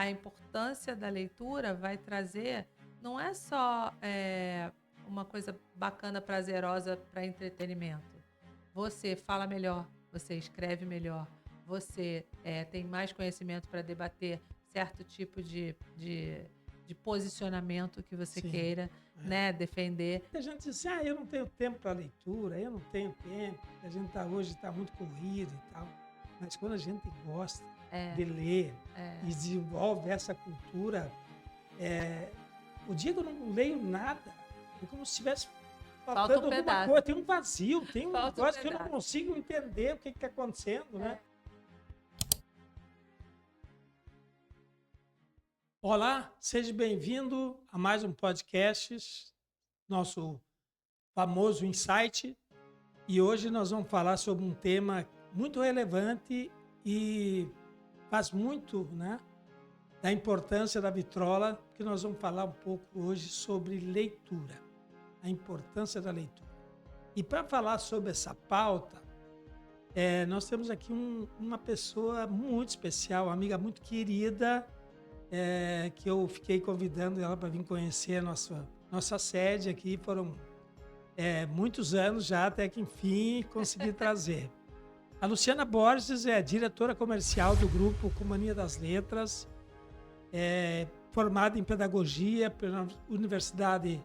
a importância da leitura vai trazer, não é só uma coisa bacana, prazerosa para entretenimento. Você fala melhor, você escreve melhor, você tem mais conhecimento para debater certo tipo de posicionamento que você Sim. queira, É. né, defender. A gente diz assim, eu não tenho tempo para leitura, eu não tenho tempo, a gente hoje está muito corrido e tal. Mas quando a gente gosta É, de ler é. e desenvolve essa cultura, o dia que eu não leio nada, é como se estivesse Falta um faltando alguma pedaço. coisa, tem um vazio, tem um Falta um negócio que eu não pedaço. consigo entender o que está acontecendo, né? Olá, seja bem-vindo a mais um podcast, nosso famoso Insight. E hoje nós vamos falar sobre um tema muito relevante e faz muito, né, da importância da vitrola, que nós vamos falar um pouco hoje sobre leitura, a importância da leitura. E para falar sobre essa pauta, nós temos aqui uma pessoa muito especial, uma amiga muito querida, que eu fiquei convidando ela para vir conhecer a nossa sede aqui. Foram muitos anos já, até que enfim consegui trazer. A Luciana Borges é diretora comercial do grupo Companhia das Letras, formada em pedagogia pela Universidade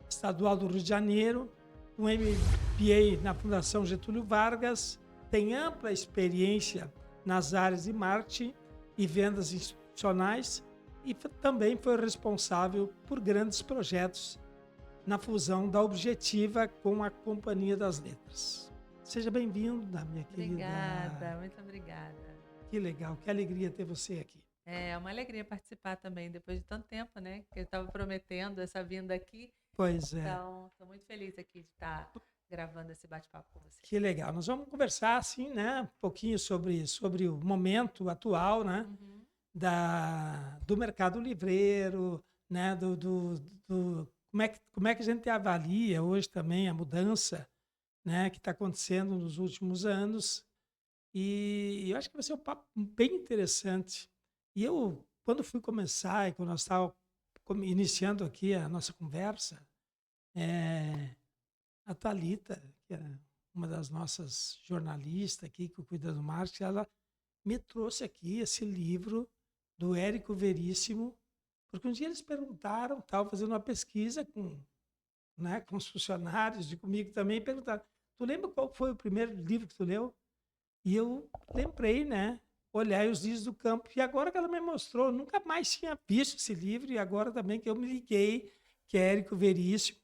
Estadual do Rio de Janeiro, um MBA na Fundação Getúlio Vargas, tem ampla experiência nas áreas de marketing e vendas institucionais e também foi responsável por grandes projetos na fusão da Objetiva com a Companhia das Letras. Seja bem-vinda, minha querida. Obrigada, muito obrigada. Que legal, que alegria ter você aqui. É uma alegria participar também, depois de tanto tempo, né? Que eu estava prometendo essa vinda aqui. Pois é. Então, estou muito feliz aqui de estar gravando esse bate-papo com você. Que legal. Nós vamos conversar, assim, né, um pouquinho sobre o momento atual, né, do mercado livreiro, né, como é que a gente avalia hoje também a mudança, né, que está acontecendo nos últimos anos. E eu acho que vai ser um papo bem interessante. E eu, quando fui começar, e quando nós estávamos iniciando aqui a nossa conversa, a Thalita, que é uma das nossas jornalistas aqui que cuida do marketing, ela me trouxe aqui esse livro do Érico Veríssimo, porque um dia eles perguntaram, estava fazendo uma pesquisa com os funcionários e comigo também, perguntaram, tu lembra qual foi o primeiro livro que tu leu? E eu lembrei, né? Olhar os Dias do Campo. E agora que ela me mostrou, eu nunca mais tinha visto esse livro, e agora também que eu me liguei, que é Érico Veríssimo.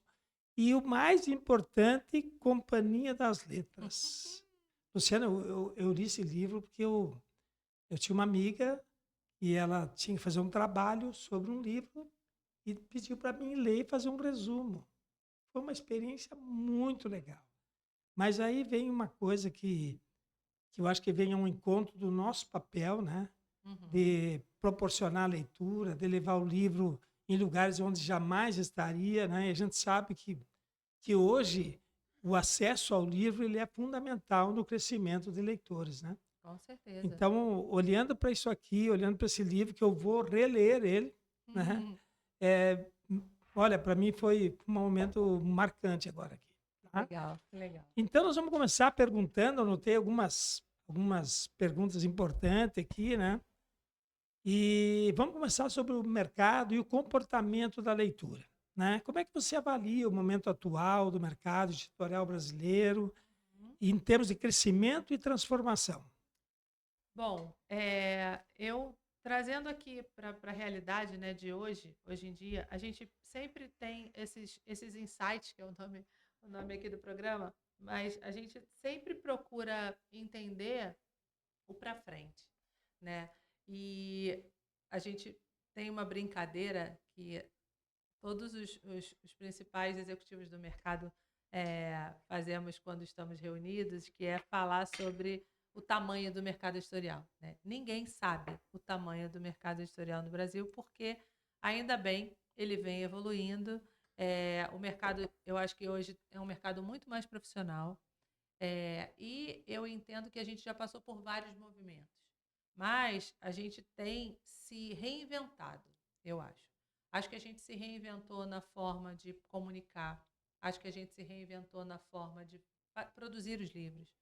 E o mais importante, Companhia das Letras. Luciana, eu li esse livro porque eu tinha uma amiga e ela tinha que fazer um trabalho sobre um livro e pediu para mim ler e fazer um resumo. Foi uma experiência muito legal. Mas aí vem uma coisa que eu acho que vem ao encontro do nosso papel, né? De proporcionar leitura, de levar o livro em lugares onde jamais estaria, né? E a gente sabe que hoje o acesso ao livro ele é fundamental no crescimento de leitores, né? Com certeza. Então, olhando para isso aqui, olhando para esse livro, que eu vou reler ele, né? É, olha, para mim foi um momento marcante agora aqui. Tá? Legal, legal. Então, nós vamos começar perguntando, eu anotei algumas perguntas importantes aqui, né? E vamos começar sobre o mercado e o comportamento da leitura, né? Como é que você avalia o momento atual do mercado editorial brasileiro em termos de crescimento e transformação? Bom, eu trazendo aqui para a realidade, né, de hoje em dia, a gente sempre tem esses insights, que é o nome aqui do programa, mas a gente sempre procura entender o para frente, né? E a gente tem uma brincadeira que todos os principais executivos do mercado fazemos quando estamos reunidos, que é falar sobre o tamanho do mercado editorial, né? Ninguém sabe o tamanho do mercado editorial no Brasil, porque, ainda bem, ele vem evoluindo. O mercado, eu acho que hoje é um mercado muito mais profissional, e eu entendo que a gente já passou por vários movimentos. mas a gente tem se reinventado, eu acho. Acho que a gente se reinventou na forma de comunicar, acho que a gente se reinventou na forma de produzir os livros,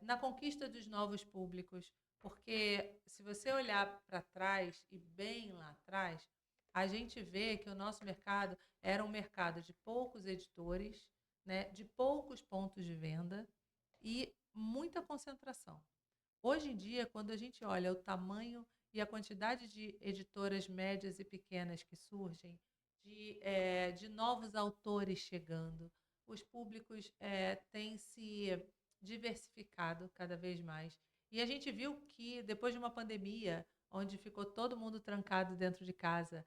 na conquista dos novos públicos, porque se você olhar para trás, e bem lá atrás, a gente vê que o nosso mercado era um mercado de poucos editores, né, de poucos pontos de venda e muita concentração. Hoje em dia, quando a gente olha o tamanho e a quantidade de editoras médias e pequenas que surgem, de novos autores chegando, os públicos têm se diversificado cada vez mais. E a gente viu que depois de uma pandemia, onde ficou todo mundo trancado dentro de casa,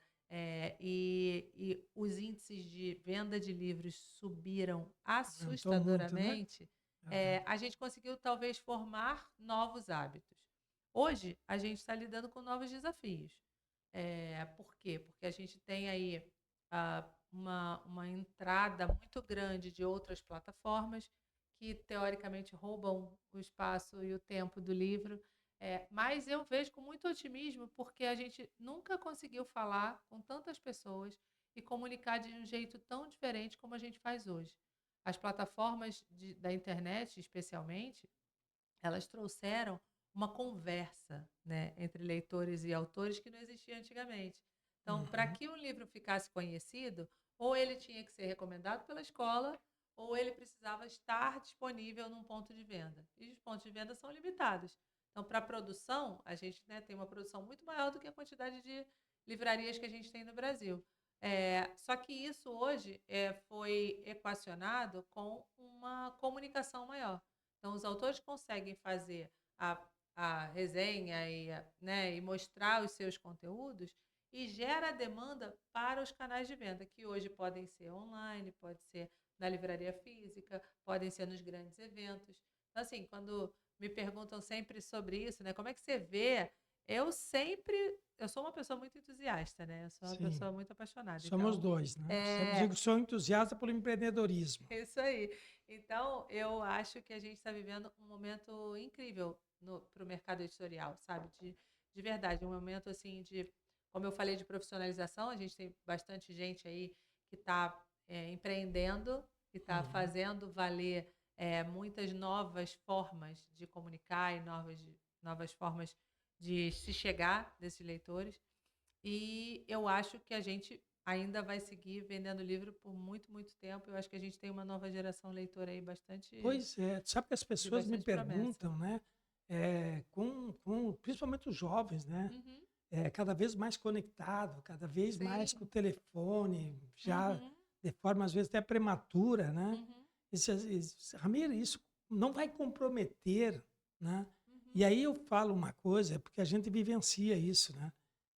e os índices de venda de livros subiram Aumentou muito, né? assustadoramente, Aham. a gente conseguiu talvez formar novos hábitos. Hoje, a gente está lidando com novos desafios. Por quê? Porque a gente tem aí uma entrada muito grande de outras plataformas que, teoricamente, roubam o espaço e o tempo do livro. Mas eu vejo com muito otimismo porque a gente nunca conseguiu falar com tantas pessoas e comunicar de um jeito tão diferente como a gente faz hoje. As plataformas da internet, especialmente, elas trouxeram uma conversa, né, entre leitores e autores que não existia antigamente. Então, para Uhum. que um livro ficasse conhecido, ou ele tinha que ser recomendado pela escola, ou ele precisava estar disponível num ponto de venda. E os pontos de venda são limitados. Então, para a produção, a gente, né, tem uma produção muito maior do que a quantidade de livrarias que a gente tem no Brasil. Só que isso hoje foi equacionado com uma comunicação maior. Então, os autores conseguem fazer a, a resenha né, e mostrar os seus conteúdos e gera demanda para os canais de venda, que hoje podem ser online, pode ser na livraria física, podem ser nos grandes eventos. Então, assim, quando me perguntam sempre sobre isso, né, como é que você vê? Eu sou uma pessoa muito entusiasta, né? Eu sou uma Sim, pessoa muito apaixonada. somos Então, dois, né? é, Sou entusiasta pelo empreendedorismo. isso aí. Então, eu acho que a gente está vivendo um momento incrível para o mercado editorial, sabe? De verdade, um momento assim de, como eu falei, de profissionalização. A gente tem bastante gente aí que está empreendendo e está Uhum. fazendo valer muitas novas formas de comunicar e novas formas de se chegar desses leitores. E eu acho que a gente ainda vai seguir vendendo livro por muito, muito tempo. Eu acho que a gente tem uma nova geração leitora aí Pois é, sabe que as de pessoas me bastante promessa. perguntam, né? Principalmente os jovens, né? Uhum, Cada vez mais conectado, cada vez mais com o sim. telefone, já Uhum, de forma às vezes até prematura, né? uhum, Ramiro, isso não vai comprometer, né? uhum, E aí eu falo uma coisa, porque a gente vivencia isso, né?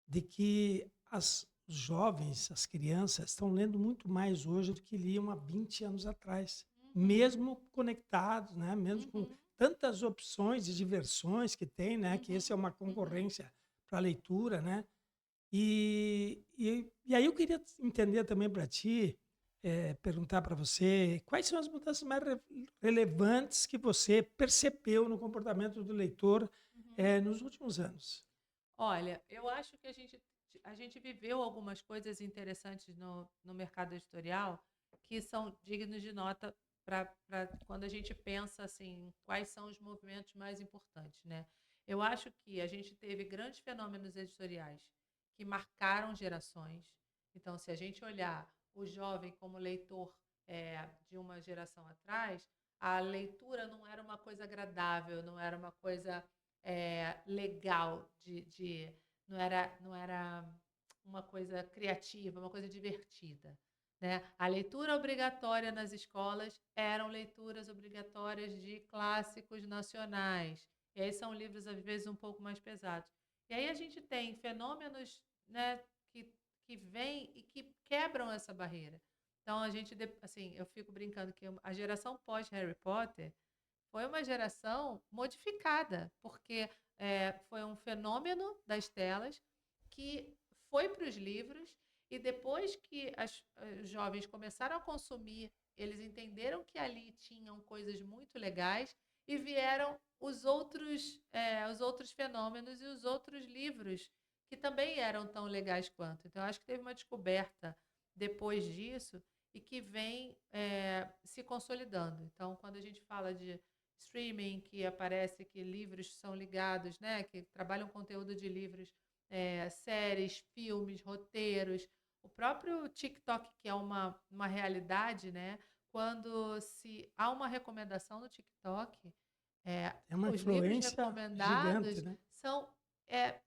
De que os jovens, as crianças, estão lendo muito mais hoje do que liam há 20 anos atrás, uhum, mesmo conectados, né? Mesmo com uhum, tantas opções de diversões que tem, né? Que esse é uhum, uma uhum. concorrência para a leitura, né? E aí eu queria entender também para ti, perguntar para você, quais são as mudanças mais relevantes que você percebeu no comportamento do leitor, Uhum. nos últimos anos? Olha, eu acho que a gente viveu algumas coisas interessantes no mercado editorial que são dignos de nota para quando a gente pensa assim, quais são os movimentos mais importantes, né? Eu acho que a gente teve grandes fenômenos editoriais que marcaram gerações. Então, se a gente olhar o jovem como leitor de uma geração atrás, a leitura não era uma coisa agradável, não era uma coisa legal não era uma coisa criativa, uma coisa divertida, né? A leitura obrigatória nas escolas eram leituras obrigatórias de clássicos nacionais. E aí são livros às vezes um pouco mais pesados. E aí a gente tem fenômenos, né, que vêm e que quebram essa barreira. Então a gente, assim, eu fico brincando que a geração pós Harry Potter foi uma geração modificada, porque foi um fenômeno das telas que foi para os livros e depois que os jovens começaram a consumir, eles entenderam que ali tinham coisas muito legais e vieram os outros fenômenos e os outros livros que também eram tão legais quanto. Então, eu acho que teve uma descoberta depois disso e que vem se consolidando. Então, quando a gente fala de streaming, que aparece que livros são ligados, né, que trabalham conteúdo de livros, séries, filmes, roteiros, o próprio TikTok, que é uma realidade, né? Quando se há uma recomendação no TikTok, É uma os livros influência gigante, recomendados né? são,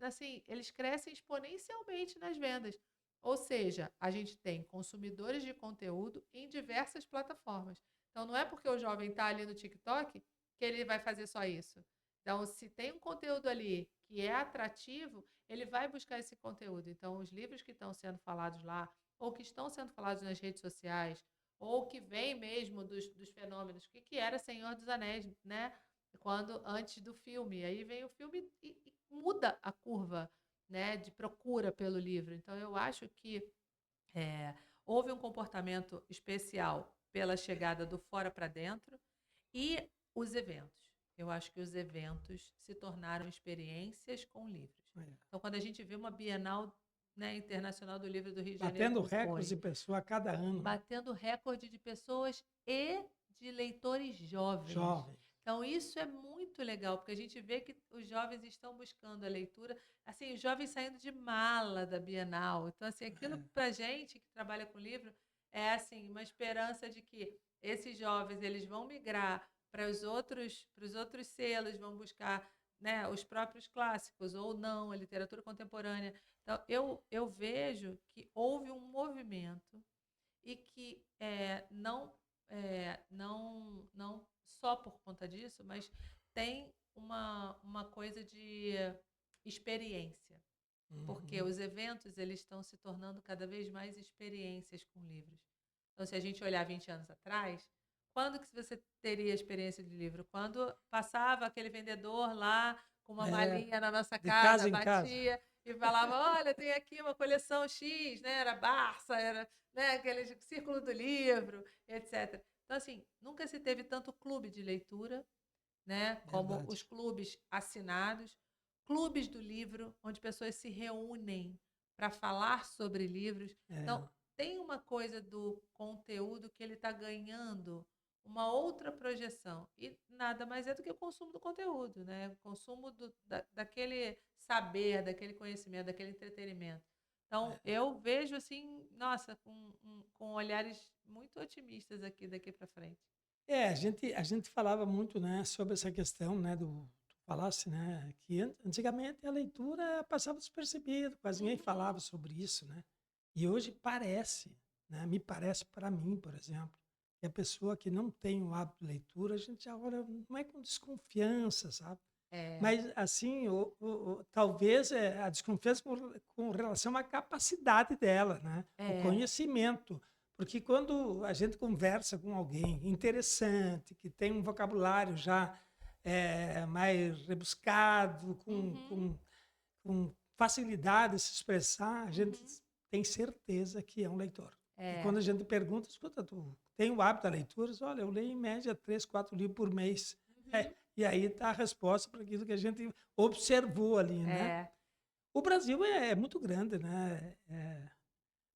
assim, eles crescem exponencialmente nas vendas. Ou seja, a gente tem consumidores de conteúdo em diversas plataformas. Então, não é porque o jovem está ali no TikTok que ele vai fazer só isso. Então, se tem um conteúdo ali que é atrativo, ele vai buscar esse conteúdo. Então, os livros que estão sendo falados lá, ou que estão sendo falados nas redes sociais, ou que vêm mesmo dos fenômenos, o que, que era Senhor dos Anéis, né? Quando antes do filme. Aí vem o filme e muda a curva, né, de procura pelo livro. Então, eu acho que houve um comportamento especial pela chegada do fora para dentro e os eventos. Eu acho que os eventos se tornaram experiências com livros. É. Então, quando a gente vê uma Bienal, né, Internacional do Livro do Rio de Janeiro, Batendo como recordes de foi, pessoa a cada ano, né? batendo recorde de pessoas e de leitores jovens. Jovem. Então, isso é muito legal, porque a gente vê que os jovens estão buscando a leitura, assim, os jovens saindo de mala da Bienal. Então, assim, aquilo para a gente que trabalha com livro é assim, uma esperança de que esses jovens eles vão migrar para os outros selos, vão buscar, né, os próprios clássicos ou não, a literatura contemporânea. Então, eu vejo que houve um movimento e que não só por conta disso, mas tem uma coisa de experiência, porque Uhum. os eventos eles estão se tornando cada vez mais experiências com livros. Então, se a gente olhar 20 anos atrás, quando que você teria experiência de livro? Quando passava aquele vendedor lá com uma É, malinha na nossa de casa, casa em casa. batia e falava: Olha, tem aqui uma coleção X, né? Era Barça, era, né, aquele círculo do livro, etc. Então, assim, nunca se teve tanto clube de leitura, né, como os Verdade. clubes assinados, clubes do livro, onde pessoas se reúnem para falar sobre livros. É. Então, tem uma coisa do conteúdo que ele está ganhando uma outra projeção. E nada mais é do que o consumo do conteúdo, né? O consumo daquele saber, daquele conhecimento, daquele entretenimento. Então, É. eu vejo assim, nossa, com olhares muito otimistas aqui daqui para frente. A gente falava muito, né, sobre essa questão, né, tu falasse, né, que antigamente a leitura passava despercebido, quase ninguém Uhum. falava sobre isso, né? E hoje parece, né, me parece para mim, por exemplo, que a pessoa que não tem o hábito de leitura, a gente já olha, não é com desconfiança, sabe? É, Mas, assim, talvez a desconfiança com relação à capacidade dela, né? O é. conhecimento. Porque quando a gente conversa com alguém interessante, que tem um vocabulário já mais rebuscado, Uhum, com facilidade de se expressar, a gente uhum. tem certeza que é um leitor. E É. quando a gente pergunta, escuta, tu tem o hábito da leitura? Diz, olha, eu leio em média 3, 4 livros por mês. Uhum. E aí está a resposta para aquilo que a gente observou ali, né? É. O Brasil é muito grande, né,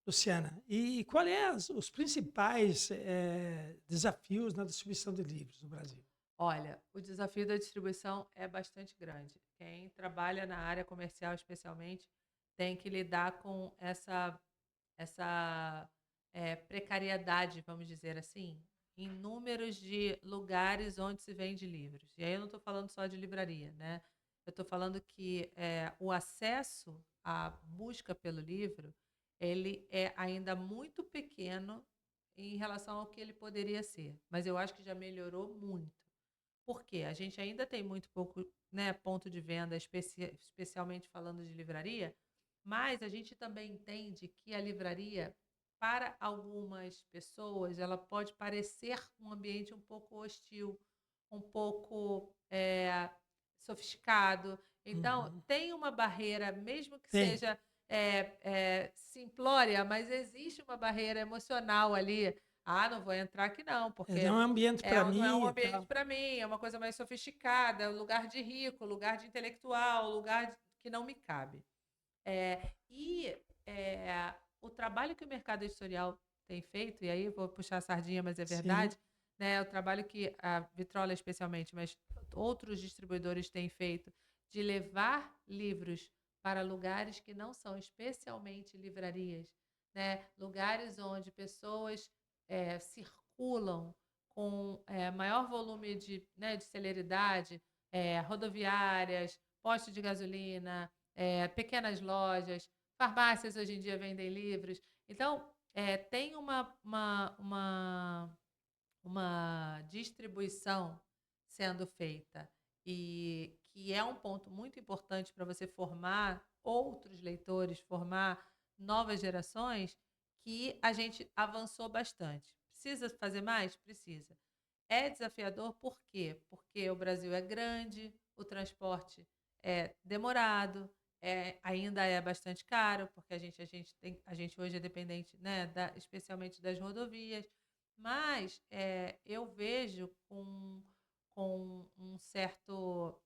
Luciana? E qual é os principais desafios na distribuição de livros no Brasil? Olha, o desafio da distribuição é bastante grande. Quem trabalha na área comercial, especialmente, tem que lidar com essa precariedade, vamos dizer assim, em números de lugares onde se vende livros. E aí eu não estou falando só de livraria, né? Eu estou falando que o acesso à busca pelo livro, ele é ainda muito pequeno em relação ao que ele poderia ser. Mas eu acho que já melhorou muito. Por quê? A gente ainda tem muito pouco, né, ponto de venda, especialmente falando de livraria, mas a gente também entende que a livraria, para algumas pessoas, ela pode parecer um ambiente um pouco hostil, um pouco sofisticado. Então, Uhum. tem uma barreira, mesmo que Tem. seja simplória, mas existe uma barreira emocional ali Ah, não vou entrar aqui não, porque Não é um ambiente para não é um mim e ambiente tal. para mim, é uma coisa mais sofisticada, é um lugar de rico, lugar de intelectual, que não me cabe. E o trabalho que o mercado editorial tem feito, e aí vou puxar a sardinha, mas é Sim. verdade, né? O trabalho que a Vitrola especialmente, mas outros distribuidores têm feito, de levar livros para lugares que não são especialmente livrarias, né? Lugares onde pessoas circulam com maior volume de celeridade, rodoviárias, postos de gasolina, pequenas lojas, farmácias hoje em dia vendem livros. Então, tem uma distribuição sendo feita e que é um ponto muito importante para você formar outros leitores, formar novas gerações, que a gente avançou bastante. Precisa fazer mais? Precisa. É desafiador por quê? Porque o Brasil é grande, o transporte é demorado, ainda é bastante caro, porque a gente hoje é dependente, né, especialmente das rodovias. Mas eu vejo com um certo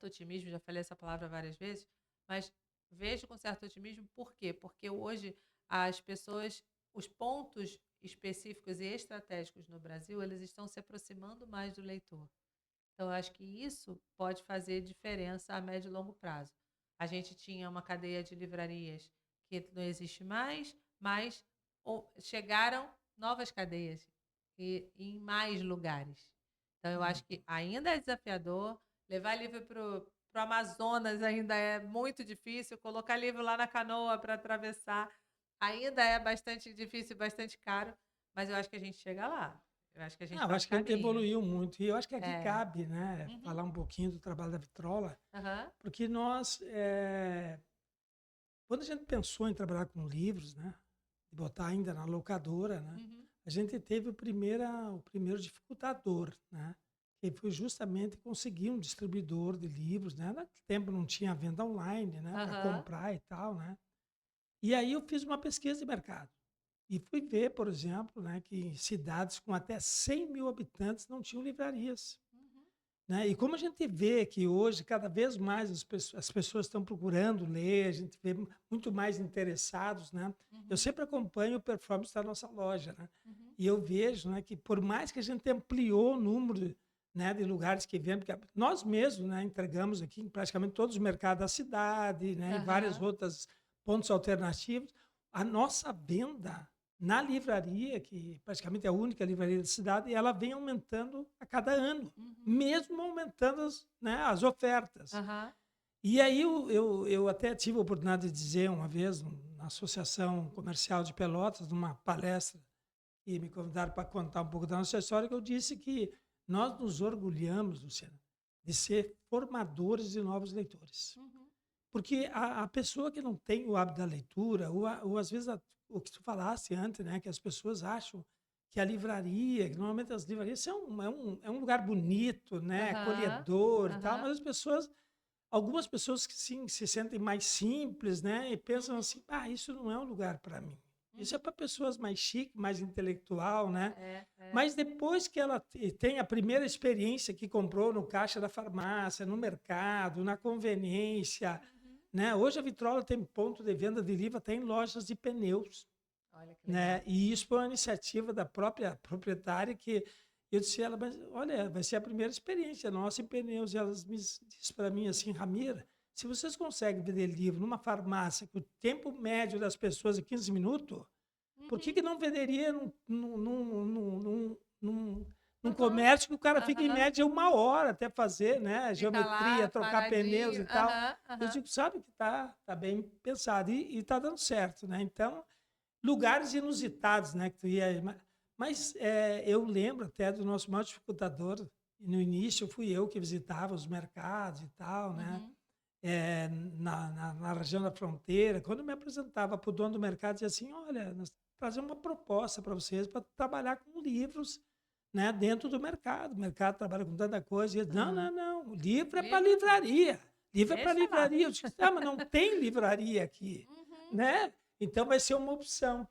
otimismo, já falei essa palavra várias vezes, mas vejo com certo otimismo por quê? Porque hoje as pessoas, os pontos específicos e estratégicos no Brasil, eles estão se aproximando mais do leitor. Então, eu acho que isso pode fazer diferença a médio e longo prazo. A gente tinha uma cadeia de livrarias que não existe mais, mas chegaram novas cadeias em mais lugares. Então, eu acho que ainda é desafiador. Levar livro para o Amazonas ainda é muito difícil. Colocar livro lá na canoa para atravessar ainda é bastante difícil, bastante caro. Mas eu acho que a gente chega lá. Eu acho que a gente Eu está no acho que a gente caminho. evoluiu muito. E eu acho que aqui É. cabe, né, Uhum. falar um pouquinho do trabalho da Vitrola, Aham. porque nós, quando a gente pensou em trabalhar com livros, né, e botar ainda na locadora, né, Uhum. a gente teve o primeiro dificultador, né, que foi justamente conseguir um distribuidor de livros, né, naquele tempo não tinha venda online, né, para Aham. comprar e tal, né. E aí eu fiz uma pesquisa de mercado e fui ver, por exemplo, né, que em cidades com até 100.000 habitantes não tinham livrarias. Uhum. Né? E como a gente vê que hoje, cada vez mais as pessoas estão procurando ler, a gente vê muito mais interessados, né? Eu Uhum. sempre acompanho o performance da nossa loja, né? Uhum. E eu vejo, né, que por mais que a gente ampliou o número, né, de lugares que vendem, porque nós mesmos, né, entregamos aqui em praticamente todos os mercados da cidade, né, e várias Aham. outras pontos alternativos, a nossa venda na livraria, que praticamente é a única livraria da cidade, ela vem aumentando a cada ano, Uhum. mesmo aumentando as ofertas. Aham. E aí eu até tive a oportunidade de dizer uma vez na Associação Comercial de Pelotas, numa palestra, e me convidaram para contar um pouco da nossa história, que eu disse que nós nos orgulhamos, Luciana, de ser formadores de novos leitores. Uhum. Porque a pessoa que não tem o hábito da leitura, ou às vezes o que tu falasse antes, né, que as pessoas acham que a livraria, que normalmente as livrarias é um lugar bonito, né, Aham. acolhedor e tal, Aham. mas algumas pessoas que sim, se sentem mais simples, né, e pensam Uhum. assim, isso não é um lugar para mim. Isso é Uhum. para pessoas mais chiques, mais intelectual, né? É. Mas depois que ela tem a primeira experiência que comprou no caixa da farmácia, no mercado, na conveniência, Uhum. né? Hoje a Vitrola tem ponto de venda de livro até em lojas de pneus, Olha que né? legal. E isso foi uma iniciativa da própria proprietária que eu disse a ela, mas olha, vai ser a primeira experiência nossa em pneus. E ela disse para mim assim, Ramira, se vocês conseguem vender livro numa farmácia que o tempo médio das pessoas é 15 minutos, por que Uhum. que não venderia num Aham. comércio que o cara fica em Aham. média 1 hora até fazer, né? Fica Geometria, lá trocar pneus paradinho. e tal. Aham. Eu Aham. digo, sabe que tá bem pensado e está dando certo, né? Então, lugares inusitados, né? Que tu ia, mas eu lembro até do nosso maior dificultador. No início fui eu que visitava os mercados e tal, né? Uhum. Na região da fronteira, quando me apresentava para o dono do mercado, dizia assim, olha, nós trazemos uma proposta para vocês para trabalhar com livros, né, dentro do mercado. O mercado trabalha com tanta coisa. E ele, não, Aham. não, não, o livro é para Livro não. livraria. Livro é para Deixa lá. livraria. Eu disse, mas não tem livraria aqui, Uhum. né? Então vai ser uma opção.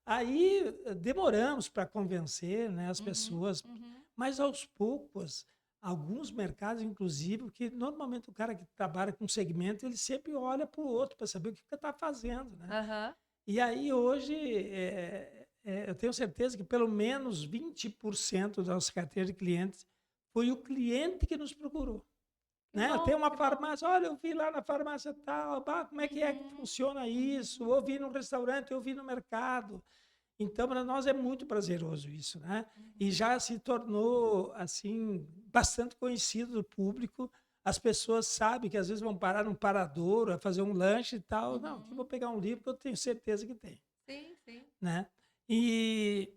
Aí demoramos para convencer, né, as Uhum, pessoas, uhum. mas aos poucos, alguns mercados, inclusive, que normalmente o cara que trabalha com segmento, ele sempre olha para o outro para saber o que está fazendo, né? Aham. E aí hoje eu tenho certeza que pelo menos 20% da nossa carteira de clientes foi o cliente que nos procurou. Que Né? Tem bom, uma que bom. farmácia, olha, eu vi lá na farmácia tal, bah, como é que Uhum, funciona isso? uhum, Ou vi no restaurante, eu vi no mercado. Então, para nós é muito prazeroso isso, né? E uhum, já se tornou, assim, bastante conhecido do público. As pessoas sabem que às vezes vão parar num paradouro, a fazer um lanche e tal. Não, aqui vou uhum. pegar um livro que eu tenho certeza que tem, Sim, sim. né? E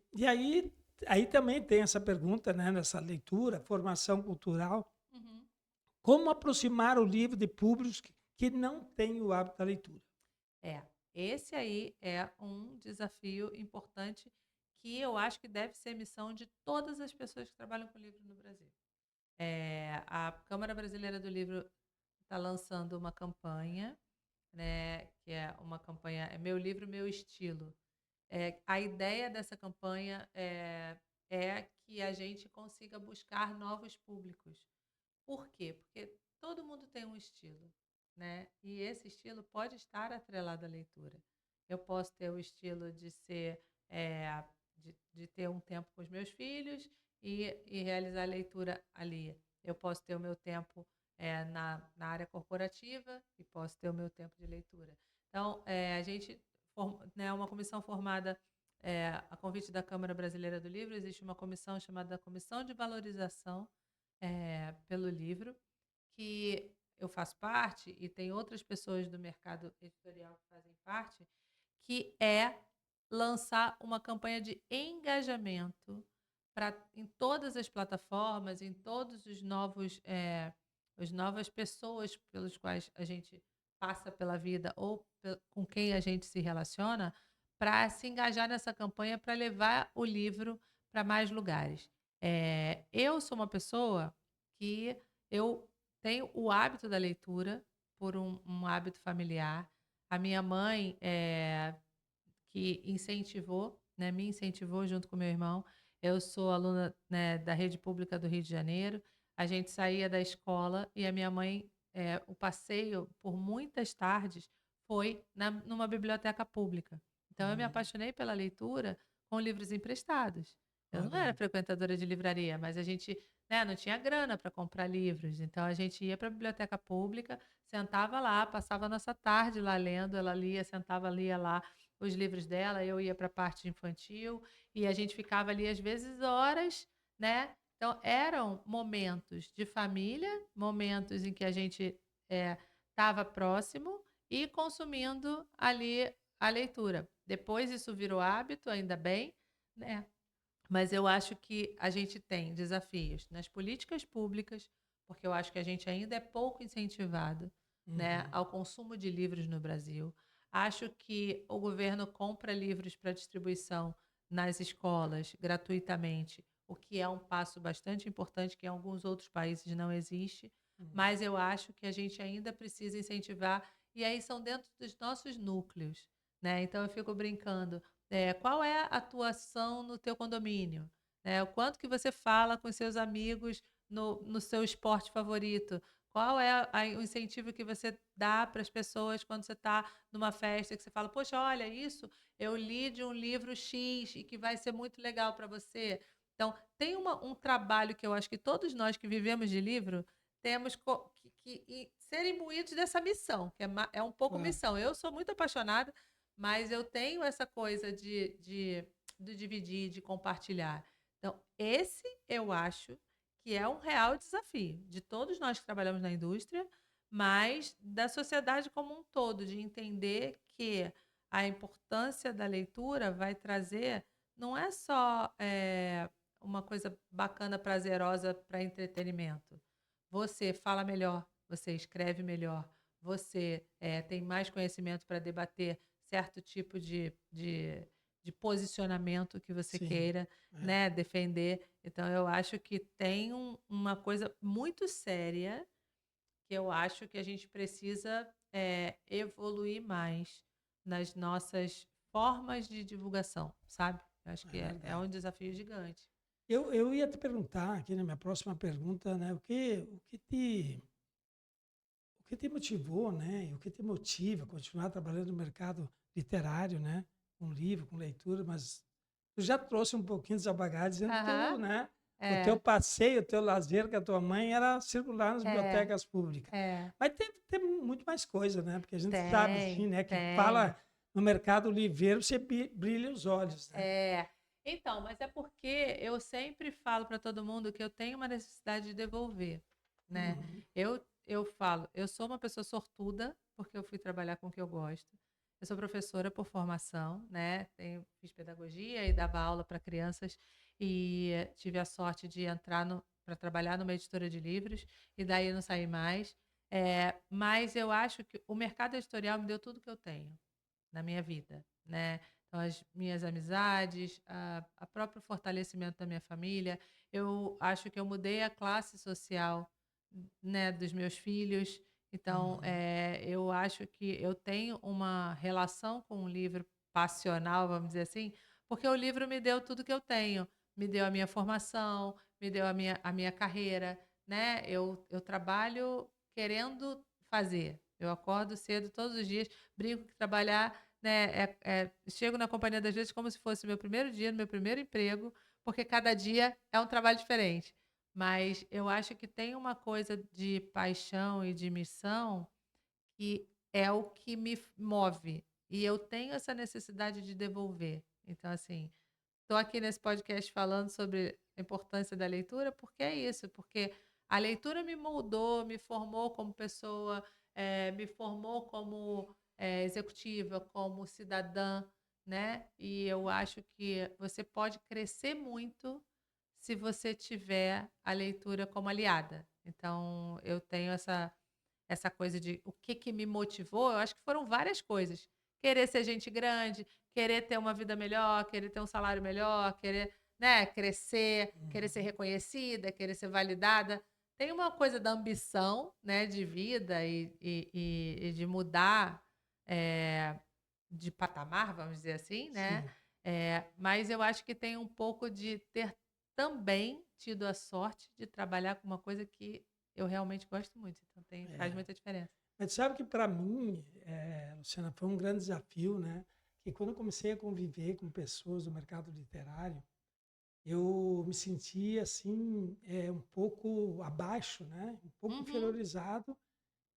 aí também tem essa pergunta, né, nessa leitura, formação cultural, Uhum. como aproximar o livro de públicos que não têm o hábito da leitura? É, esse aí é um desafio importante que eu acho que deve ser missão de todas as pessoas que trabalham com livro no Brasil. A Câmara Brasileira do Livro está lançando uma campanha, né, que é uma campanha, é Meu Livro, Meu Estilo. A ideia dessa campanha é que a gente consiga buscar novos públicos. Por quê? Porque todo mundo tem um estilo, né? E esse estilo pode estar atrelado à leitura. Eu posso ter o estilo de ser, eh, de ter um tempo com os meus filhos e realizar a leitura ali. Eu posso ter o meu tempo na área corporativa e posso ter o meu tempo de leitura. Então, a gente, né, uma comissão formada a convite da Câmara Brasileira do Livro, existe uma comissão chamada Comissão de Valorização pelo livro, que eu faço parte e tem outras pessoas do mercado editorial que fazem parte, que é lançar uma campanha de engajamento para em todas as plataformas, em todos os novos, as novas pessoas pelos quais a gente passa pela vida ou com quem a gente se relaciona, para se engajar nessa campanha para levar o livro para mais lugares. Eu sou uma pessoa que eu tenho o hábito da leitura por um hábito familiar. A minha mãe, que incentivou, né, me incentivou junto com meu irmão. Eu sou aluna, né, da rede pública do Rio de Janeiro. A gente saía da escola e a minha mãe, o passeio por muitas tardes foi numa biblioteca pública. Então eu me Hum, apaixonei pela leitura com livros emprestados. Eu não olha era aí. frequentadora de livraria, mas a gente, né, não tinha grana para comprar livros. Então a gente ia para a biblioteca pública, sentava lá, passava a nossa tarde lá lendo. Ela lia, sentava, lia lá os livros dela, eu ia para a parte infantil e a gente ficava ali às vezes horas, né. Então eram momentos de família, momentos em que a gente, estava próximo e consumindo ali a leitura. Depois isso virou hábito, ainda bem, né, mas eu acho que a gente tem desafios nas políticas públicas, porque eu acho que a gente ainda é pouco incentivado, né, Uhum. ao consumo de livros no Brasil. Acho que o governo compra livros para distribuição nas escolas gratuitamente, o que é um passo bastante importante que em alguns outros países não existe, Hum. mas eu acho que a gente ainda precisa incentivar, e aí são dentro dos nossos núcleos, né? Então eu fico brincando, qual é a atuação no teu condomínio? O quanto que você fala com seus amigos no seu esporte favorito? Qual é o incentivo que você dá para as pessoas quando você está numa festa que você fala: "Poxa, olha, isso eu li de um livro X e que vai ser muito legal para você". Então, tem um trabalho que eu acho que todos nós que vivemos de livro temos ser imbuídos dessa missão, que é um pouco Claro. missão. Eu sou muito apaixonada, mas eu tenho essa coisa de dividir, de compartilhar. Então, esse eu acho que é um real desafio de todos nós que trabalhamos na indústria, mas da sociedade como um todo, de entender que a importância da leitura vai trazer, não é só uma coisa bacana, prazerosa para entretenimento. Você fala melhor, você escreve melhor, você tem mais conhecimento para debater certo tipo de posicionamento que você Sim. queira, É. né, defender. Então eu acho que tem uma coisa muito séria, que eu acho que a gente precisa, evoluir mais nas nossas formas de divulgação, sabe? Eu acho É que é verdade. um desafio gigante. Eu ia te perguntar aqui na minha próxima pergunta, né, o que te motivou, né, e o que te motiva a continuar trabalhando no mercado literário, né, com livro, com leitura, mas tu já trouxe um pouquinho dessa bagagem dizendo que Aham. o teu É, passeio, o teu lazer com a tua mãe era circular nas é, bibliotecas públicas. é. Mas tem muito mais coisa, né? Porque a gente sabe, assim, Tem, né, que tem. fala no mercado livreiro, você brilha os olhos, né? É. Então, mas é porque eu sempre falo para todo mundo que eu tenho uma necessidade de devolver, né? Uhum, Eu falo, eu sou uma pessoa sortuda, porque eu fui trabalhar com o que eu gosto. Eu sou professora por formação, né? Fiz pedagogia e dava aula para crianças e tive a sorte de entrar para trabalhar numa editora de livros e daí não saí mais. Mas eu acho que o mercado editorial me deu tudo que eu tenho na minha vida, né? Então, as minhas amizades, a próprio fortalecimento da minha família. Eu acho que eu mudei a classe social, né, dos meus filhos. Então, uhum. eu acho que eu tenho uma relação com o livro passional, vamos dizer assim, porque o livro me deu tudo que eu tenho. Me deu a minha formação, me deu a minha carreira, né? Eu trabalho querendo fazer. Eu acordo cedo todos os dias, brinco que trabalhar, né, chego na Companhia das Letras como se fosse meu primeiro dia, no meu primeiro emprego, porque cada dia é um trabalho diferente. Mas eu acho que tem uma coisa de paixão e de missão que é o que me move. E eu tenho essa necessidade de devolver. Então, assim, estou aqui nesse podcast falando sobre a importância da leitura, porque é isso, porque a leitura me moldou, me formou como pessoa, me formou como executiva, como cidadã, né? E eu acho que você pode crescer muito se você tiver a leitura como aliada. Então, eu tenho essa coisa de o que que me motivou, eu acho que foram várias coisas. Querer ser gente grande, querer ter uma vida melhor, querer ter um salário melhor, querer, né, crescer, querer ser Uhum. reconhecida, querer ser validada. Tem uma coisa da ambição, né, de vida e de mudar, eh, de patamar, vamos dizer assim, né? Sim, Mas eu acho que tem um pouco de ter também tido a sorte de trabalhar com uma coisa que eu realmente gosto muito, então faz é. muita diferença. Mas sabe que para mim, Luciana, foi um grande desafio, né? Que quando eu comecei a conviver com pessoas do mercado literário, eu me sentia assim, um pouco abaixo, né? Um pouco Uhum, inferiorizado,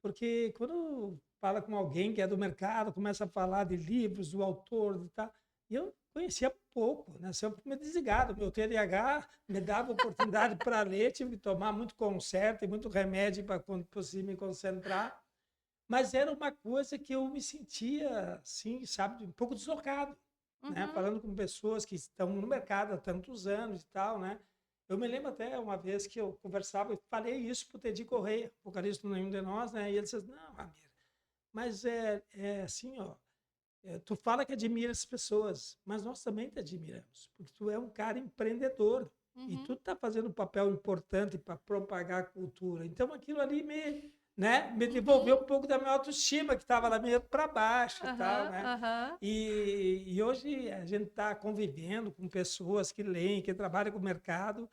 porque quando fala com alguém que é do mercado, começa a falar de livros, do autor e tal, e eu conhecia pouco, né? Sempre me desligado. Meu TDAH me dava oportunidade para ler, tive que tomar muito concerto e muito remédio para conseguir me concentrar. Mas era uma coisa que eu me sentia, assim, sabe, um pouco deslocado, né? uhum. Falando com pessoas que estão no mercado há tantos anos e tal, né? Eu me lembro até uma vez que eu conversava, eu falei isso para o Teddy Correia, vocalista do Nenhum de Nós, né? E ele disse, não, Ramiro, mas é assim, ó, tu fala que admira as pessoas, mas nós também te admiramos, porque tu é um cara empreendedor e tu Uhum, está fazendo um papel importante para propagar a cultura. Então aquilo ali me devolveu uhum. um pouco da minha autoestima que estava lá meio para baixo e tal, Aham, né? aham. E hoje a gente está convivendo com pessoas que leem, que trabalham com o mercado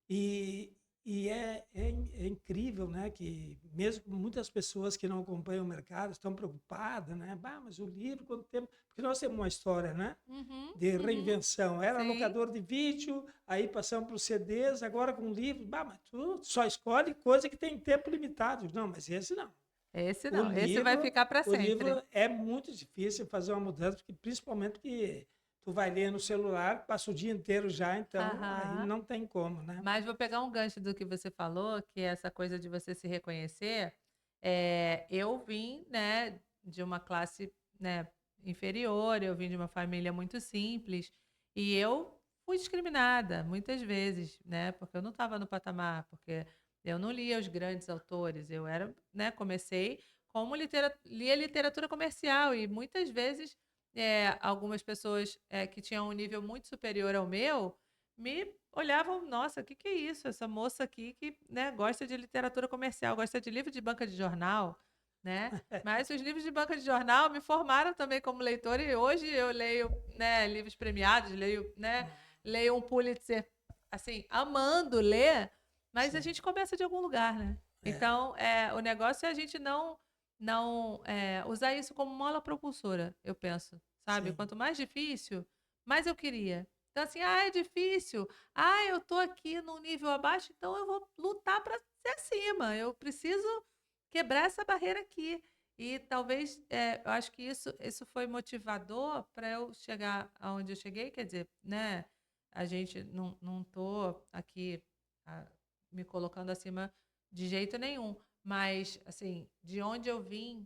e, é incrível, né, que mesmo muitas pessoas que não acompanham o mercado estão preocupadas, né? Bah, mas o livro, quanto tempo? Porque nós temos uma história, né, Uhum, de uhum. reinvenção. Era Sim. locador de vídeo, aí passamos para os CDs, agora com livro. Bah, mas tu só escolhe coisa que tem tempo limitado. Não, mas esse não. Esse O não, esse vai livro, ficar para o sempre. livro é muito difícil fazer uma mudança, porque principalmente que tu vai ler no celular, passa o dia inteiro já, então aí Aham. não tem como, né? Mas vou pegar um gancho do que você falou, que é essa coisa de você se reconhecer. Eu vim, né, de uma classe, né, inferior, eu vim de uma família muito simples e eu fui discriminada muitas vezes, né, porque eu não estava no patamar, porque eu não lia os grandes autores, eu era, né, comecei como lia literatura comercial e muitas vezes algumas pessoas que tinham um nível muito superior ao meu me olhavam: "Nossa, o que que é isso? Essa moça aqui que, né, gosta de literatura comercial, gosta de livro de banca de jornal". né? Mas os livros de banca de jornal me formaram também como leitora e hoje eu leio, né, livros premiados, leio, né, leio um Pulitzer, assim, amando ler, mas a Sim. gente começa de algum lugar, né? É, Então, o negócio é a gente não usar isso como mola propulsora, eu penso, sabe? sim. Quanto mais difícil, mais eu queria. Então, assim, é difícil. Eu tô aqui num nível abaixo, então eu vou lutar para ser acima. Eu preciso quebrar essa barreira aqui. E talvez, eu acho que isso foi motivador para eu chegar aonde eu cheguei. Quer dizer, né? A gente não tô aqui ah, me colocando acima de jeito nenhum. Mas, assim, de onde eu vim,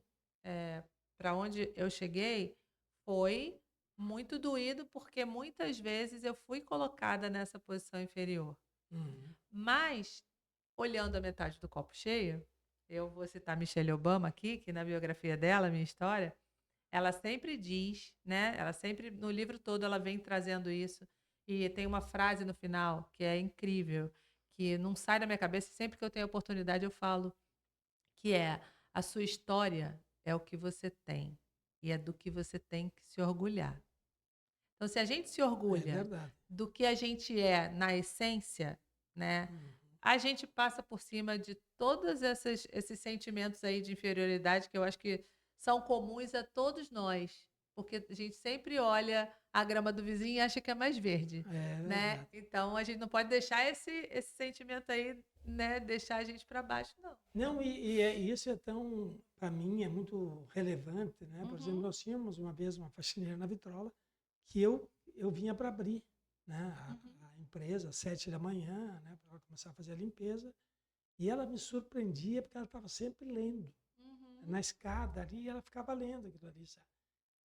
para onde eu cheguei, foi muito doído, porque muitas vezes eu fui colocada nessa posição inferior. Uhum. Mas, olhando a metade do copo cheio, eu vou citar Michelle Obama aqui, que na biografia dela, minha história, ela sempre diz, né? Ela sempre, no livro todo, ela vem trazendo isso. E tem uma frase no final que é incrível, que não sai da minha cabeça, e sempre que eu tenho oportunidade eu falo, que é: a sua história é o que você tem, e é do que você tem que se orgulhar. Então, se a gente se É orgulha verdade. do que a gente é na essência, né, Uhum. a gente passa por cima de todos esses sentimentos aí de inferioridade que eu acho que são comuns a todos nós, porque a gente sempre olha a grama do vizinho e acha que é mais verde, É né? verdade. Então a gente não pode deixar esse sentimento aí, né, deixar a gente para baixo, não. Não, isso é tão, para mim, é muito relevante, né? Por exemplo, Uhum, nós tínhamos uma vez uma faxineira na vitrola que eu vinha para abrir, né? uhum, A empresa às 7 da manhã, né? Para começar a fazer a limpeza. E ela me surpreendia porque ela estava sempre lendo. uhum, Na escada ali, ela ficava lendo aquilo ali, sabe?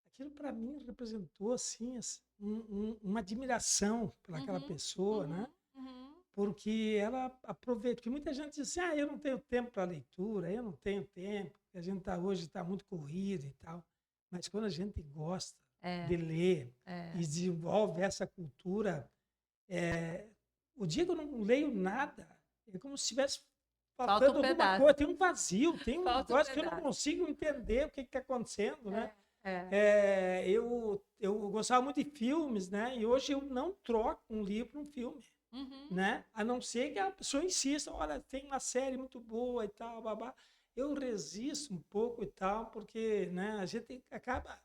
Aquilo para mim representou, assim, uma admiração pelaquela uhum, pessoa, né? uhum, uhum. Porque ela aproveita. Porque muita gente diz assim, eu não tenho tempo para leitura, eu não tenho tempo, porque a gente hoje está muito corrido e tal. Mas quando a gente gosta de É, ler e é. desenvolve essa cultura, o dia que eu não leio nada, é como se estivesse Falta um faltando alguma coisa, pedaço. tem um vazio, tem um Falta um negócio que eu não pedaço. consigo entender o que está acontecendo, né? É. Eu gostava muito de filmes, né? E hoje eu não troco um livro por um filme, Uhum. né? A não ser que a pessoa insista, olha, tem uma série muito boa e tal, babá. Eu resisto um pouco e tal, porque, né, a gente acaba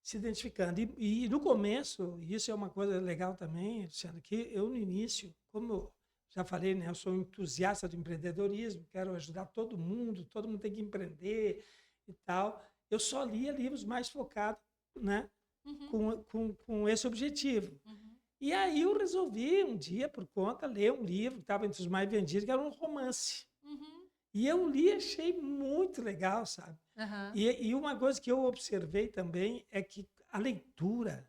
se identificando. E no começo, e isso é uma coisa legal também, Luciano, que eu no início, como eu já falei, né, eu sou um entusiasta do empreendedorismo, quero ajudar todo mundo tem que empreender e tal. Eu só lia livros mais focados, né, Uhum. com esse objetivo. Uhum. E aí eu resolvi um dia, por conta, ler um livro que estava entre os mais vendidos, que era um romance. Uhum. E eu li, achei muito legal, sabe? Aham. E uma coisa que eu observei também é que a leitura,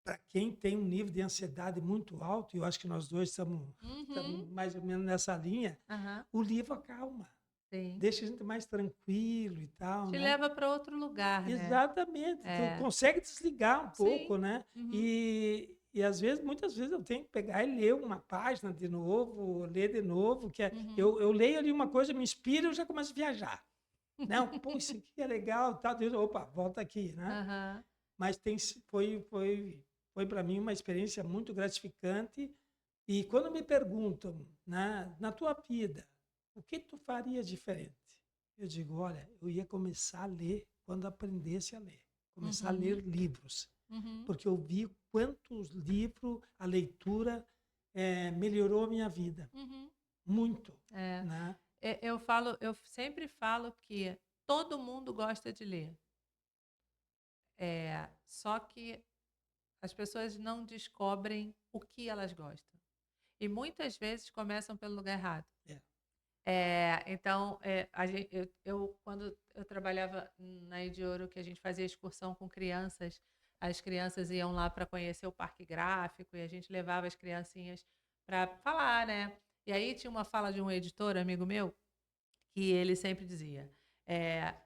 para quem tem um nível de ansiedade muito alto, e eu acho que nós dois estamos Uhum. mais ou menos nessa linha, Aham. o livro acalma, Sim. deixa a gente mais tranquilo e tal, Te né? leva para outro lugar, né? Exatamente, tu É. consegue desligar um pouco, Sim. né? Uhum. E às vezes, muitas vezes eu tenho que pegar e ler uma página de novo, ler de novo, Uhum. eu leio ali uma coisa, me inspira e eu já começo a viajar. Não, pô, isso aqui é legal, tal, opa, volta aqui, né? Aham. Mas foi para mim uma experiência muito gratificante. E quando me perguntam, na tua vida, o que tu faria diferente? Eu digo, olha, eu ia começar a ler quando aprendesse a ler, começar a ler Uhum. livros, Uhum. porque eu vi quantos livros, a leitura melhorou a minha vida, Uhum. muito, É. né? Eu sempre falo que todo mundo gosta de ler. Só que as pessoas não descobrem o que elas gostam. E muitas vezes começam pelo lugar errado. É, Então, quando eu trabalhava na Ediouro, que a gente fazia excursão com crianças, as crianças iam lá para conhecer o parque gráfico e a gente levava as criancinhas para falar, né? E aí tinha uma fala de um editor, amigo meu, que ele sempre dizia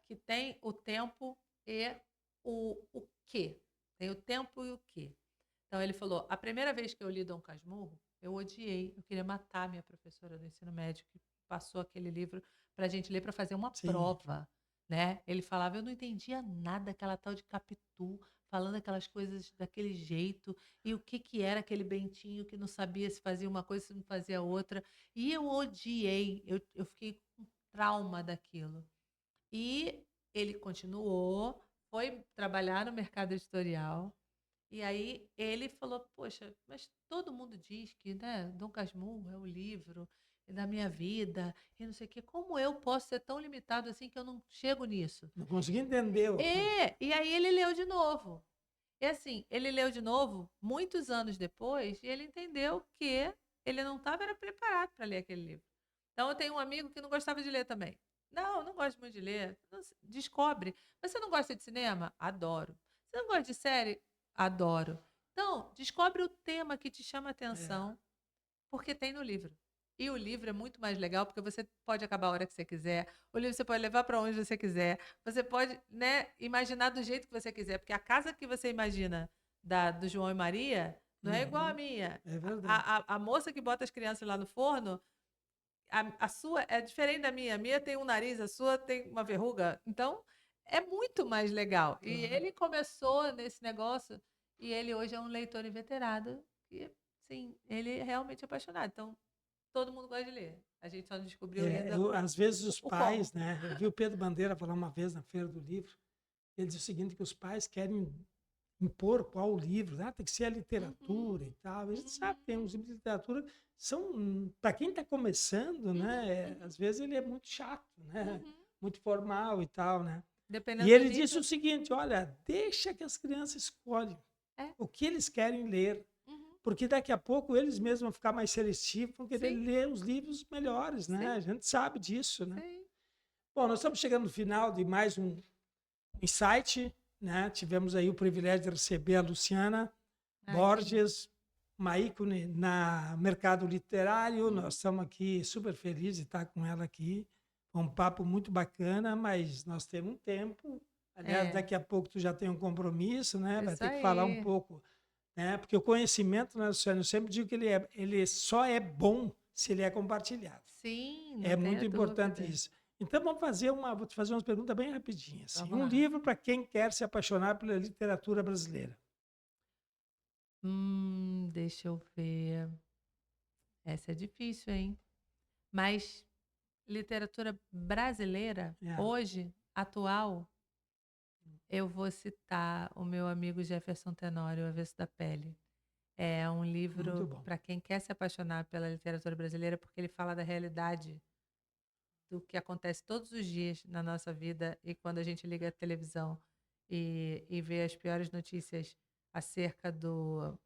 que tem o tempo e o quê. Tem o tempo e o quê. Então ele falou: a primeira vez que eu li Dom Casmurro, eu odiei, eu queria matar minha professora do ensino médio que passou aquele livro para a gente ler para fazer uma sim, prova. né? Ele falava, eu não entendia nada, aquela tal de Capitu, falando aquelas coisas daquele jeito, e o que que era aquele Bentinho que não sabia se fazia uma coisa, se não fazia outra. E eu odiei, eu fiquei com trauma daquilo. E ele continuou, foi trabalhar no mercado editorial, e aí ele falou: Poxa, mas todo mundo diz que, né, Dom Casmurro é o livro da minha vida, e não sei o quê. Como eu posso ser tão limitado assim que eu não chego nisso? Não consegui entender. E aí ele leu de novo. E assim, ele leu de novo muitos anos depois, e ele entendeu que ele não estava preparado para ler aquele livro. Então, eu tenho um amigo que não gostava de ler também. Não, não gosto muito de ler. Descobre. Mas você não gosta de cinema? Adoro. Você não gosta de série? Adoro. Então, descobre o tema que te chama a É, atenção, porque tem no livro. E o livro é muito mais legal porque você pode acabar a hora que você quiser. O livro você pode levar para onde você quiser. Você pode, né, imaginar do jeito que você quiser, porque a casa que você imagina do João e Maria não é igual à uhum, minha. é verdade. A moça que bota as crianças lá no forno, a sua é diferente da minha. A minha tem um nariz, a sua tem uma verruga. Então, é muito mais legal. E Claro. ele começou nesse negócio e ele hoje é um leitor inveterado. E, sim, ele é realmente apaixonado. Então, todo mundo gosta de ler. A gente só não descobriu ainda Às vezes os o como. pais, né? Eu vi o Pedro Bandeira falar uma vez na Feira do Livro, ele disse o seguinte, que os pais querem impor qual o livro, né? Tem que ser a Uhum, literatura e tal. A gente sabe que tem uhum, uns livros de literatura que são, para quem está começando, uhum, né? uhum, Às vezes ele é muito chato, né? uhum. Muito formal e tal, né? E Dependendo do ele disse o nível. seguinte, olha, deixa que as crianças escolhem É. o que eles querem ler, Uhum. porque daqui a pouco eles mesmos vão ficar mais seletivos, vão querer Sim, ler os livros melhores, né? sim, A gente sabe disso, né? sim. Bom, nós estamos chegando no final de mais um Insight, né? Tivemos aí o privilégio de receber a Luciana Ai, que bom. Borges, uma ícone na mercado literário. Nós Uhum. estamos aqui super felizes de estar com ela aqui. Foi um papo muito bacana, mas nós temos um tempo. Aliás, É, daqui a pouco tu já tem um compromisso, né? Vai isso ter que falar um aí. pouco, né? Porque o conhecimento, né, Luciana, eu sempre digo que ele só é bom se ele é compartilhado. Sim, não É muito tenha importante dúvida. isso. Então, vou te fazer umas perguntas bem rapidinhas. Assim. Vamos Um lá. livro para quem quer se apaixonar pela literatura brasileira. Deixa eu ver. Essa é difícil, hein? Mas literatura brasileira, É, hoje, atual, eu vou citar o meu amigo Jefferson Tenório, O Avesso da Pele. É um muito livro bom. para quem quer se apaixonar pela literatura brasileira, porque ele fala da realidade do que acontece todos os dias na nossa vida e quando a gente liga a televisão e vê as piores notícias acerca do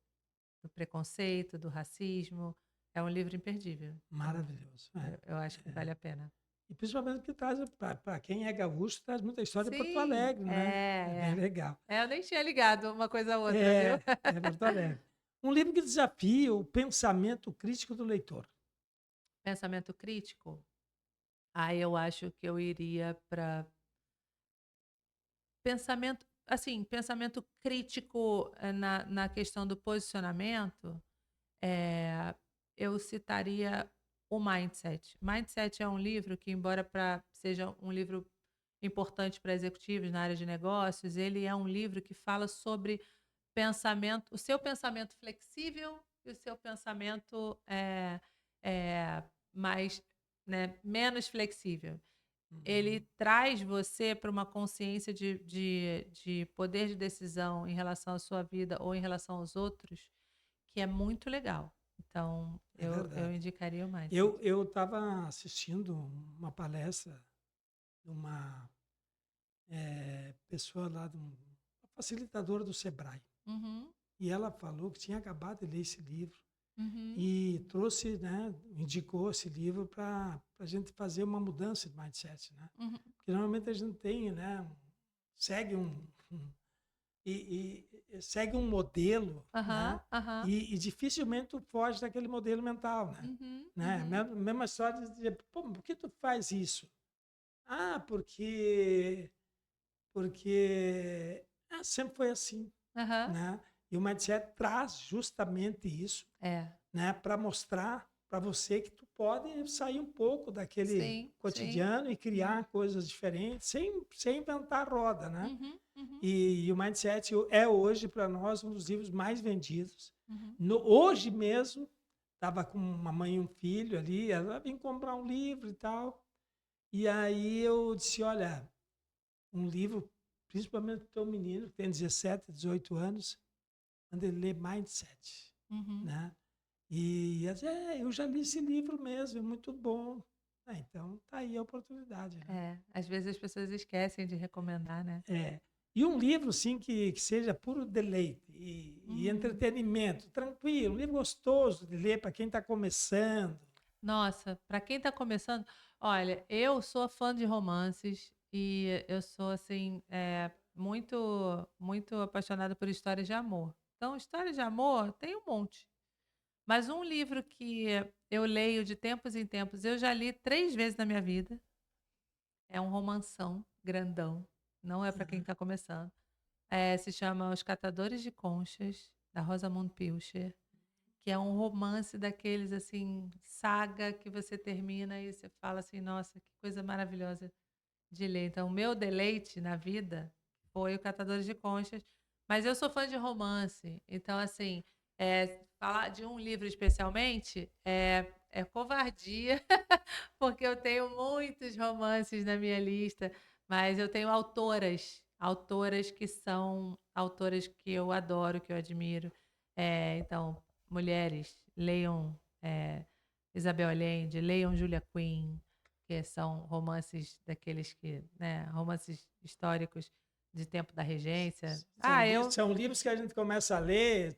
preconceito, do racismo. É um livro imperdível. Então, Maravilhoso. eu acho que vale a pena. E principalmente que traz, para quem é gaúcho, traz muita história de Porto Sim, Alegre, né? É bem legal. Eu nem tinha ligado uma coisa a outra, viu? É Porto Alegre. Um livro que desafia o pensamento crítico do leitor. Pensamento crítico. Aí eu acho que eu iria para pensamento, assim, pensamento crítico na questão do posicionamento. Eu citaria o Mindset. Mindset é um livro que, embora seja um livro importante para executivos na área de negócios, ele é um livro que fala sobre pensamento, o seu pensamento flexível e o seu pensamento mais, né, menos flexível. Ele Uhum. traz você para uma consciência de poder de decisão em relação à sua vida ou em relação aos outros, que é muito legal. Então, É eu verdade. indicaria o Mindset. Eu estava assistindo uma palestra de uma pessoa lá, uma facilitadora do Sebrae. Uhum, E ela falou que tinha acabado de ler esse livro uhum, e trouxe, né, indicou esse livro para a gente fazer uma mudança de mindset, né? uhum. Porque normalmente a gente tem, né, segue segue um modelo, Aham, né? aham. E dificilmente tu foge daquele modelo mental, né? Uhum, Né? uhum. Mesma história de dizer, pô, por que tu faz isso? Ah, porque sempre foi assim, Aham. né? E o mindset traz justamente isso, É. né? Para mostrar para você que tu pode sair um pouco daquele Sim, sim. cotidiano e criar coisas diferentes sem inventar a roda, né? Uhum, uhum, E o Mindset é hoje para nós um dos livros mais vendidos. uhum. Hoje mesmo, estava com uma mãe e um filho ali, ela vem comprar um livro e tal. E aí eu disse, olha, um livro, principalmente para o teu menino, que tem 17, 18 anos, manda ele ler Mindset, Uhum. né? E ela disse, eu já li esse livro mesmo, é muito bom. Então, tá aí a oportunidade, né? É, às vezes as pessoas esquecem de recomendar, né? É. E um livro, sim, que seja puro deleite e Hum. entretenimento, tranquilo, um livro gostoso de ler para quem está começando. Nossa, para quem está começando, olha, eu sou fã de romances e eu sou assim, muito apaixonada por histórias de amor. Então, histórias de amor tem um monte. Mas um livro que eu leio de tempos em tempos, eu já li 3 vezes na minha vida. É um romanção grandão, não é para quem está começando. Se chama Os Catadores de Conchas, da Rosamunde Pilcher, que é um romance daqueles, assim, saga que você termina e você fala assim: "Nossa, que coisa maravilhosa de ler". Então, o meu deleite na vida foi o Catadores de Conchas, mas eu sou fã de romance, então, assim, falar de um livro especialmente é covardia, porque eu tenho muitos romances na minha lista, mas eu tenho autoras que são autoras que eu adoro, que eu admiro. Então, mulheres, leiam, Isabel Allende, leiam Julia Quinn, que são romances daqueles que, né, romances históricos de tempo da regência. Eu São livros que a gente começa a ler.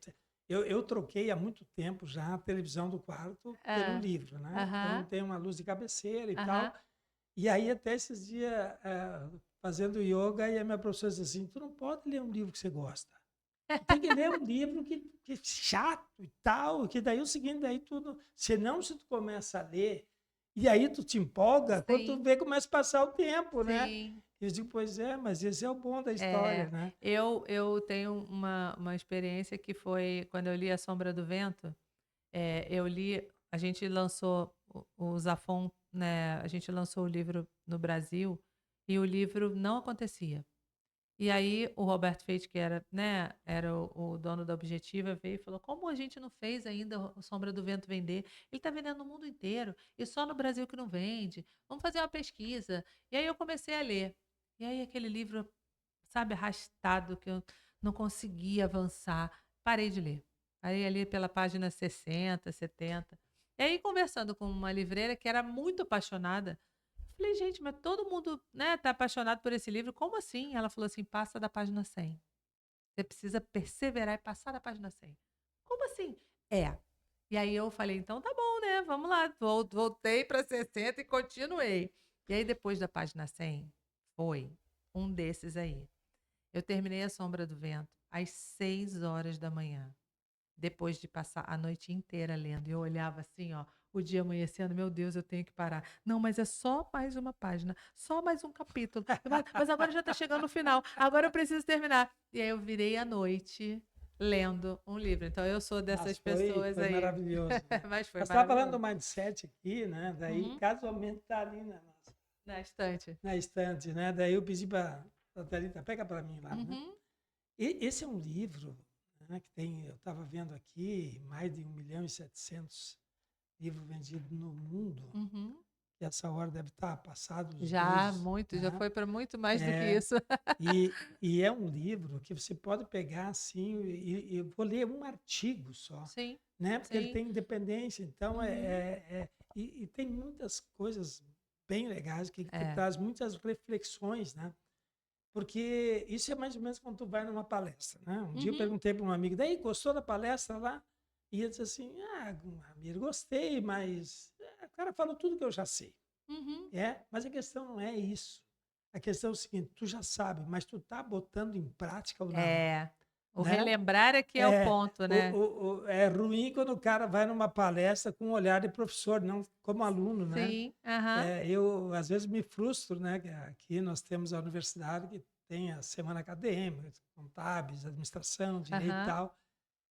Eu troquei há muito tempo já a televisão do quarto pelo hã, livro, né? Então aham, tem uma luz de cabeceira e aham. tal. E aí até esses dias, fazendo yoga, e a minha professora disse assim, tu não pode ler um livro que você gosta. Tu tem que ler um livro que é chato e tal, que daí é o seguinte, daí tu, senão se tu começa a ler, e aí tu te empolga, quando tu Sim, vê, começa a passar o tempo, né? sim. Eu digo, pois é, mas esse é o bom da história, É, né? eu tenho uma experiência que foi quando eu li A Sombra do Vento, eu li a gente lançou o Zafon, né, a gente lançou o livro no Brasil, e o livro não acontecia. E aí o Roberto Feito, que era, né, era o dono da Objetiva, veio e falou: "Como a gente não fez ainda o Sombra do Vento vender? Ele está vendendo no mundo inteiro e só no Brasil que não vende. Vamos fazer uma pesquisa". E aí eu comecei a ler. E aí aquele livro, sabe, arrastado, que eu não conseguia avançar, parei de ler. Parei ali pela página 60, 70. E aí conversando com uma livreira que era muito apaixonada, falei: "Gente, mas todo mundo, né, tá apaixonado por esse livro, como assim?". Ela falou assim: "Passa da página 100. Você precisa perseverar e passar da página 100". "Como assim?". "É". E aí eu falei: "Então tá bom, né, vamos lá". Voltei para 60 e continuei. E aí depois da página 100, foi um desses aí. Eu terminei A Sombra do Vento às 6 horas da manhã, depois de passar a noite inteira lendo. E eu olhava assim, ó, o dia amanhecendo, meu Deus, eu tenho que parar. Não, mas é só mais uma página, só mais um capítulo. Mas agora já está chegando no final, agora eu preciso terminar. E aí eu virei a noite lendo um livro. Então eu sou Mas dessas pessoas foi aí. maravilhoso, né? Mas foi Nós estávamos falando maravilhoso. do Mindset aqui, né? Daí, Uhum. casualmente, está ali Na estante. na estante, né? Daí eu pedi para a Thalita, pega para mim lá, né? Uhum. E esse é um livro, né, que tem, eu estava vendo aqui, mais de 1.700.000 livros vendidos no mundo. Uhum. E essa hora deve estar passado os Já, dois, muito, já né? foi para muito mais do que É, isso. e é um livro que você pode pegar assim, e eu vou ler um artigo só, Sim, né? Porque ele sim. tem independência, então Uhum. e tem muitas coisas bem legais que É. traz muitas reflexões, né? Porque isso é mais ou menos quando tu vai numa palestra, né? Um dia eu Uhum. perguntei para um amigo, daí, gostou da palestra lá? E ele disse assim, amigo, gostei, mas o cara falou tudo que eu já sei. Uhum. Mas a questão não é isso. A questão é o seguinte, tu já sabe, mas tu tá botando em prática ou não, É, o né? relembrar é que é o É, ponto, né. é ruim quando o cara vai numa palestra com um olhar de professor, não como aluno, né? Sim, aham, Eu, às vezes, me frustro, né? Que aqui nós temos a universidade que tem a semana acadêmica, contábeis, administração, direito e aham. tal,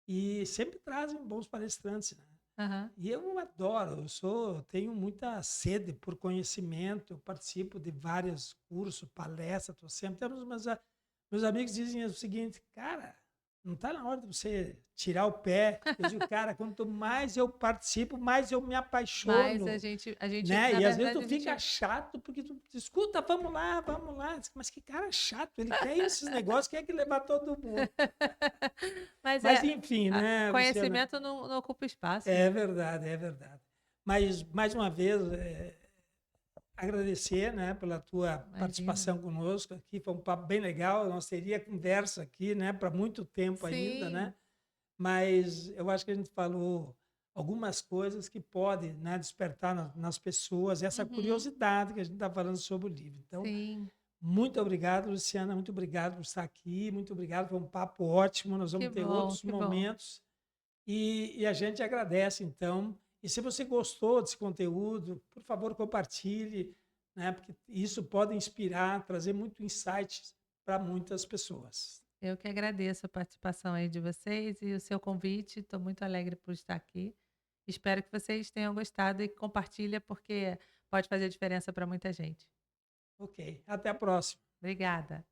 e sempre trazem bons palestrantes, né? Aham. E eu adoro, tenho muita sede por conhecimento, eu participo de vários cursos, palestras, estou sempre. Então, meus amigos dizem o seguinte, cara, não está na hora de você tirar o pé. Eu digo, cara, quanto mais eu participo, mais eu me Mas apaixono, a gente, né? na E às vezes verdade, tu a fica gente. chato porque tu escuta, vamos lá, vamos lá. Mas que cara chato, ele quer esses negócios, quer que levar todo mundo. Mas Mas enfim, né, Luciana? conhecimento não ocupa espaço, É né? verdade, é verdade. Mas, mais uma vez, agradecer, né, pela tua Imagina. participação conosco aqui. Foi um papo bem legal. Nós teria conversa aqui, né, para muito tempo ainda, né? Sim. Mas eu acho que a gente falou algumas coisas que podem, né, despertar nas pessoas essa Uhum. curiosidade que a gente está falando sobre o livro. Então, Sim. muito obrigado, Luciana. Muito obrigado por estar aqui. Muito obrigado. Foi um papo ótimo. Nós Que vamos ter bom, outros que bom. momentos e a gente agradece, então. E se você gostou desse conteúdo, por favor, compartilhe, né? Porque isso pode inspirar, trazer muito insights para muitas pessoas. Eu que agradeço a participação aí de vocês e o seu convite. Estou muito alegre por estar aqui. Espero que vocês tenham gostado e compartilha, porque pode fazer diferença para muita gente. Ok, até a próxima. Obrigada.